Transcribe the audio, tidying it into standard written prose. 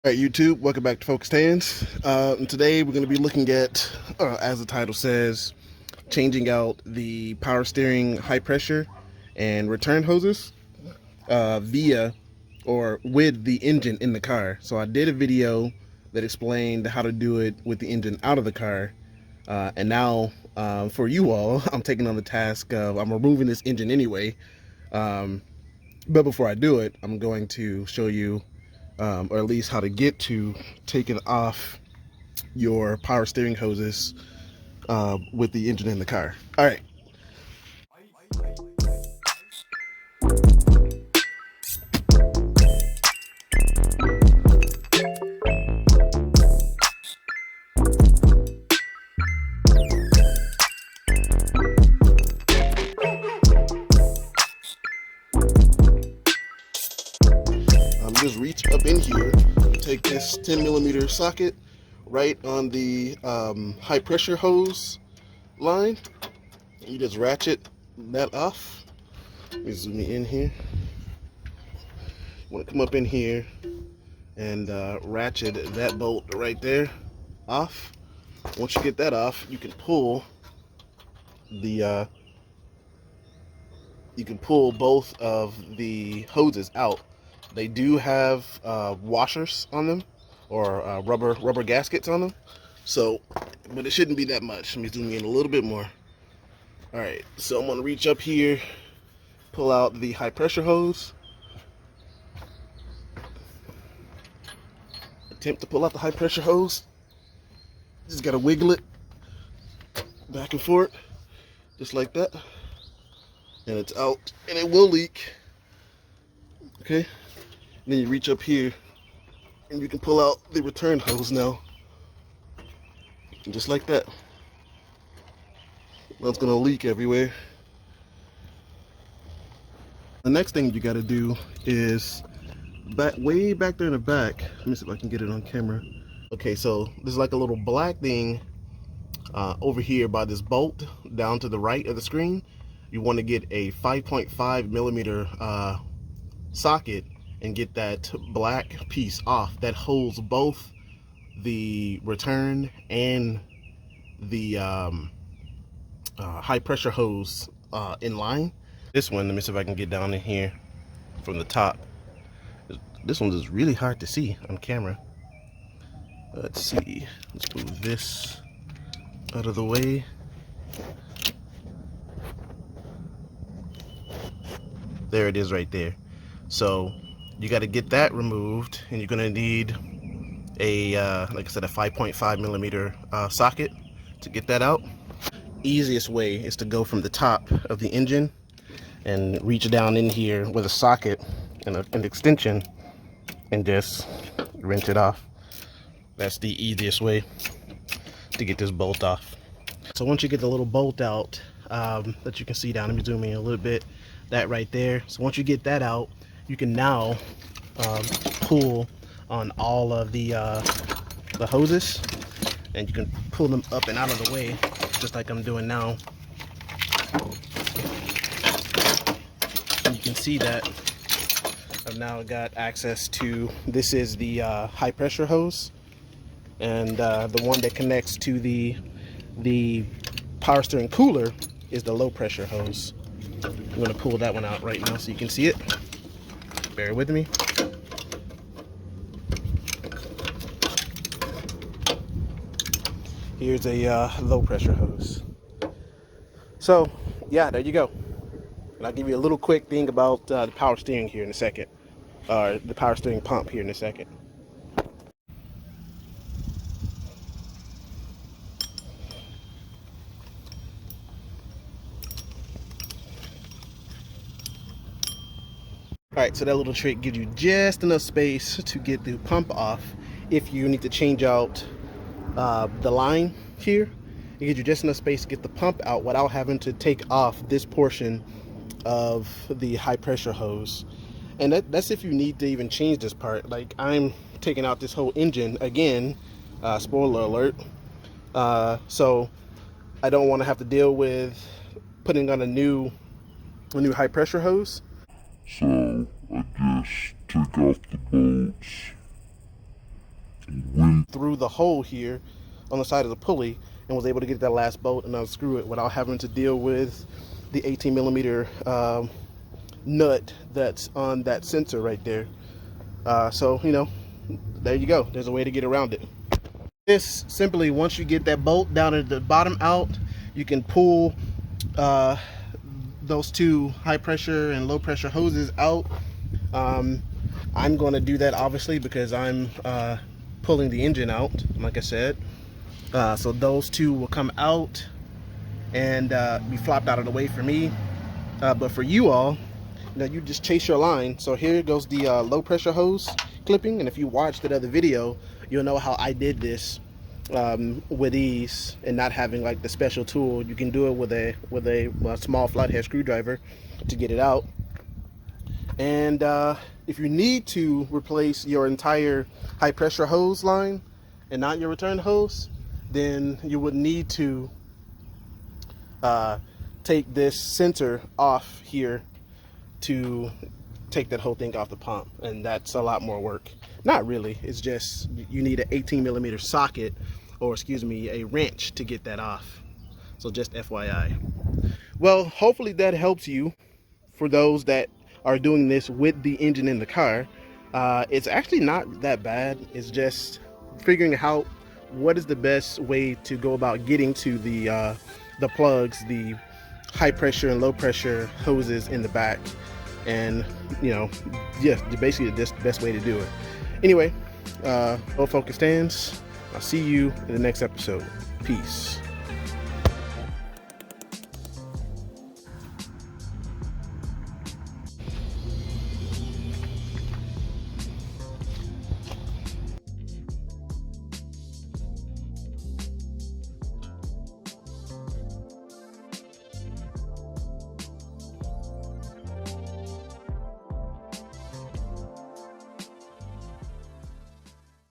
All right, YouTube, welcome back to Focused Hands. And today we're going to be looking at, as the title says, changing out the power steering high pressure and return hoses via or with the engine in the car. So I did a video that explained how to do it with the engine out of the car. And now for you all, I'm taking on the task of, I'm removing this engine anyway. But before I do it, I'm going to show you or at least how to get to taking off your power steering hoses with the engine in the car. All right. Just reach up in here, take this 10 millimeter socket right on the high pressure hose line. You just ratchet that off. Let me zoom in here. You want to come up in here and ratchet that bolt right there off. Once you get that off, you can pull the both of the hoses out. They do have washers on them, or rubber gaskets on them. So, but it shouldn't be that much. Let me zoom in a little bit more. All right, so I'm gonna reach up here, pull out the high pressure hose. Attempt to pull out the high pressure hose. Just gotta wiggle it back and forth, just like that. And it's out, and it will leak. Okay, and then you reach up here, and you can pull out the return hose now, and just like that. Now it's gonna leak everywhere. The next thing you gotta do is way back there in the back. Let me see if I can get it on camera. Okay, so there's like a little black thing over here by this bolt down to the right of the screen. You want to get a 5.5 millimeter socket and get that black piece off that holds both the return and the high pressure hose in line. This one, let me see if I can get down in here from the top. This one is really hard to see on camera. Let's see, let's move this out of the way. There it is right there. So you got to get that removed, and you're going to need a like I said, a 5.5 millimeter socket to get that out. Easiest way is to go from the top of the engine and reach down in here with a socket and an extension and just wrench it off. That's the easiest way to get this bolt off. So once you get the little bolt out that you can see down, let me zoom in a little bit, that right there. So once you get that out, you can now pull on all of the hoses, and you can pull them up and out of the way, just like I'm doing now. And you can see that I've now got access to, this is the high pressure hose, and the one that connects to the power steering cooler is the low pressure hose. I'm going to pull that one out right now so you can see it. Bear with me. Here's a low pressure hose. So yeah, there you go. And I'll give you a little quick thing about the power steering here in a second, or the power steering pump here in a second. All right, so that little trick gives you just enough space to get the pump off if you need to change out the line here. It gives you just enough space to get the pump out without having to take off this portion of the high pressure hose. And that's if you need to even change this part. Like, I'm taking out this whole engine again, spoiler alert. So I don't want to have to deal with putting on a new high pressure hose. So I just take off the bolts through the hole here on the side of the pulley and was able to get that last bolt and unscrew it without having to deal with the 18 millimeter nut that's on that sensor right there. So, you know, there you go. There's a way to get around it. This simply, once you get that bolt down at the bottom out, you can pull those two high pressure and low pressure hoses out. I'm going to do that obviously because I'm pulling the engine out, like I said. So those two will come out and be flopped out of the way for me. But for you all, now you just chase your line. So here goes the low pressure hose clipping, and if you watched that other video, you'll know how I did this with ease and not having like the special tool. You can do it with a small flathead screwdriver to get it out. And if you need to replace your entire high pressure hose line and not your return hose, then you would need to take this sensor off here to take that whole thing off the pump, and that's a lot more work. Not really, it's just you need an 18 millimeter socket, or excuse me, a wrench to get that off. So just FYI. Well, hopefully that helps you for those that are doing this with the engine in the car. It's actually not that bad. It's just figuring out what is the best way to go about getting to the plugs, the high pressure and low pressure hoses in the back. And you know, yeah, basically just the best way to do it. Anyway, Low Focus stands. I'll see you in the next episode. Peace.